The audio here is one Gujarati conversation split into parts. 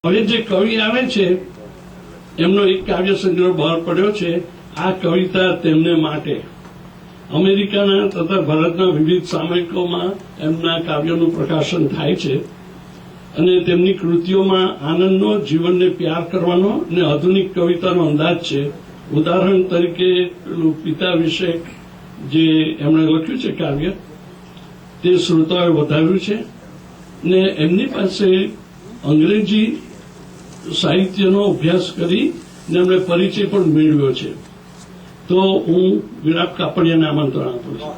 હવે જે કવિ આવે છે એમનો એક કાવ્ય સંગ્રહ બહાર પડ્યો છે, આ કવિતા તેમને માટે. અમેરિકાના તથા ભારતના વિવિધ સામયિકોમાં એમના કાવ્યોનું પ્રકાશન થાય છે અને તેમની કૃતિઓમાં આનંદનો, જીવનને પ્યાર કરવાનો અને આધુનિક કવિતાનો અંદાજ છે. ઉદાહરણ તરીકે પિતા વિશે જે એમણે લખ્યું છે કાવ્ય, તે શ્રોતાઓએ વધાવ્યું છે ને એમની પાસે અંગ્રેજી સાહિત્યનો અભ્યાસ કરી ને એમણે પરિચય પણ મેળવ્યો છે. તો હું વિરાટ કાપડિયાને આમંત્રણ આપું છું.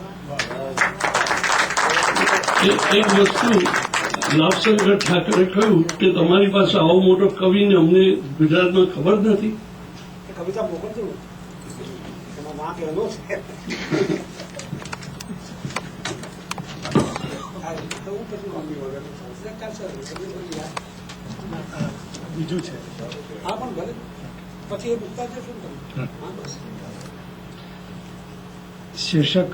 એક વસ્તુ લાભશંકર ઠાકરે કહ્યું કે તમારી પાસે આવો મોટો કવિને અમને ગુજરાતમાં ખબર નથી. કવિતા મોકલજો, એમાં ના કહેલો છે. બીજું છે હા, પણ ભલે પછી એ પૂછતા જશું ને. હા, બસ. શીર્ષક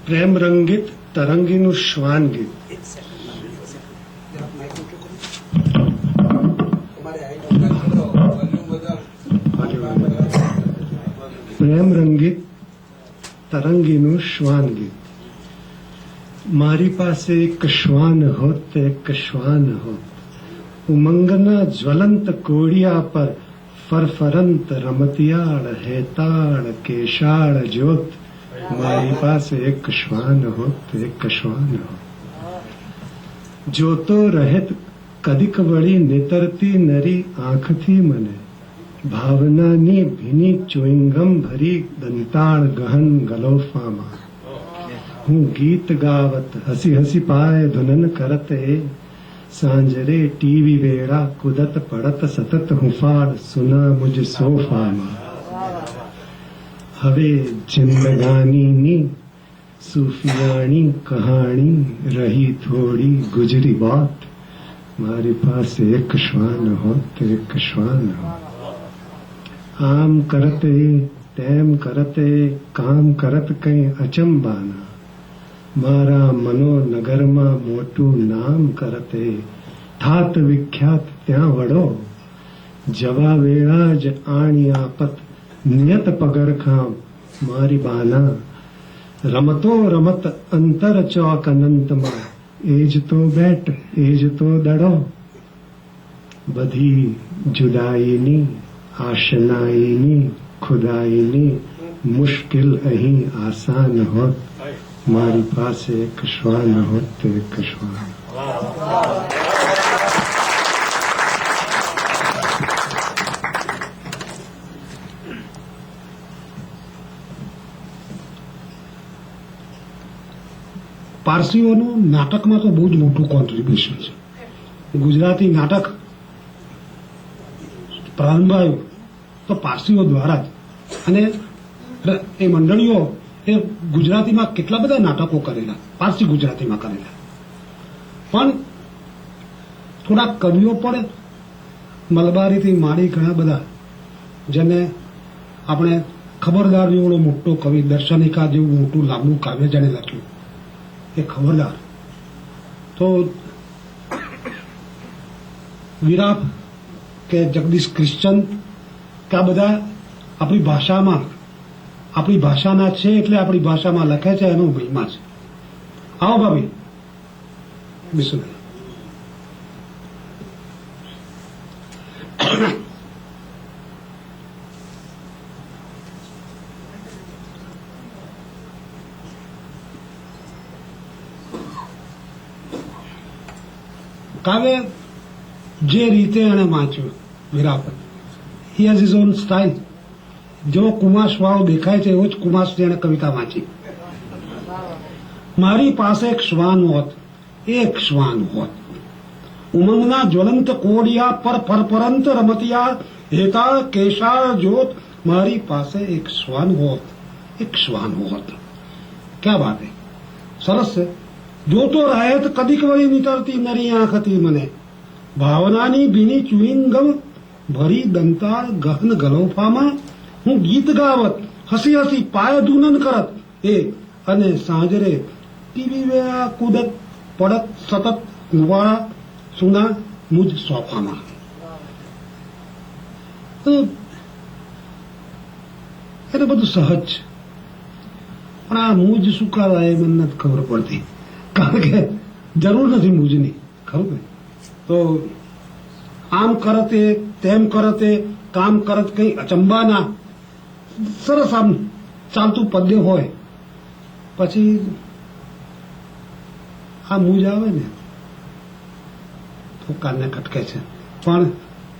પ્રેમ રંગીત તરંગીનું શ્વાન ગીત. પ્રેમ રંગીત તરંગીનું શ્વાન ગીત. મારી પાસે એક શ્વાન હોત, એક શ્વાન હોત, ઉમંગના જ્વલંત કોડિયા પર ફરફરંત રમતિયાળ હેતાળ કેશાળ જ્યોત. મારી પાસે એક શ્વાન હોત, એક શ્વાન હોત, જોતો રહેત કદીક વળી નિતરતી નરી આંખથી મને, ભાવનાની ભીની ચોઈંગમ ભરી દંતાળ ગહન ગલોફામાં. હું ગીત ગાવત હસી હસી પાય ધુનન કરતે, સાંજરે ટીવી વેળા કુદત પડત સતત હુંફાળ સુના મુજ સોફામાં. હવે જિંદગાનીની સૂફિયાણી કહાણી રહી થોડી ગુજરી બાત. મારી પાસે એક શ્વાન હોત, એક શ્વાન હોત, આમ કરતે તેમ કરતે કામ કરત કંઈ અચંબાના, મારા મનોનગરમાં મોટું નામ કરતે, થાત વિખ્યાત ત્યાં વડો, જવા વેળા જ આણી આપત નિયત પગરખામ. મારી બાના રમતો રમત અંતર ચોક અનંતમાં, એજ તો બેટ એજ તો દડો. બધી જુદાઈની આશનાઈની ખુદાઈની મુશ્કેલ અહીં આસાન હોત. મારી પાસે એક શ્વાન હોત, એક શ્વાન. પારસીઓનું નાટકમાં તો બહુ જ મોટું કોન્ટ્રીબ્યુશન છે. ગુજરાતી નાટક પ્રારંભાયું તો પારસીઓ દ્વારા જ, અને એ મંડળીઓ એ ગુજરાતીમાં કેટલા બધા નાટકો કરેલા, પારસી ગુજરાતીમાં કરેલા. પણ થોડા કવિઓ પણ મલબારીથી માંડી ઘણા બધા, જેને આપણે ખબરદાર જેવડો મોટો કવિ, દર્શનિકા જેવું મોટું લાંબુ કાવ્ય જેને લખ્યું એ ખબરદાર. તો વિરાપ કે જગદીશ ક્રિશ્ચન કે આ બધા આપણી ભાષામાં, આપણી ભાષાના છે એટલે આપણી ભાષામાં લખે છે, એનો મહિમા છે. આવો ભાભી બિસ્મિલ્લાહ. કાવ્ય જે રીતે એણે વાંચ્યું વિરાપ, he has his own style. જેવો કુમાશ વાળો દેખાય છે એવો જ કુમાશ જેણે કવિતા વાંચી. મારી પાસે એક શ્વાન હોત, એક શ્વાન હોત, ઉમંગના જ્વલંત કોડિયા પર ફરફરંત રમતિયા હેતાળ કેશાળ જ્યોત. મારી પાસે એક શ્વાન હોત, એક શ્વાન હોત. ક્યાં વાત હે, સરસ છે. જોતો રહેત કદીક વળી નીતરતી નરી આંખથી મને, ભાવનાની ભીની ચ્યુઇંગમ ભરી દંતાળ ગહન ગલોફામાં. હું ગીત ગાવત હસી હસી પાય ધૂનન કરત એ, અને સાંજરે ટીવી વેળા કુદત પડત સતત હુંવાળા સુના મુજ સોફામાં. તો એને બધું સહજ છે, પણ આ મુજ શું કરાય મને નથી ખબર પડતી, કારણ કે જરૂર નથી મુજની, ખરું ને? તો આમ કરતે તેમ કરતે કામ કરત કઈ અચંબાના સરસ આમ ચાલતું પદ્ય હોય, પછી આ મુજ આવે ને તો કાનને ખટકે છે. પણ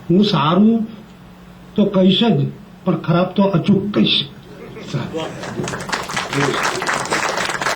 હું સારું તો કહીશ જ, પણ ખરાબ તો અચૂક કહીશ.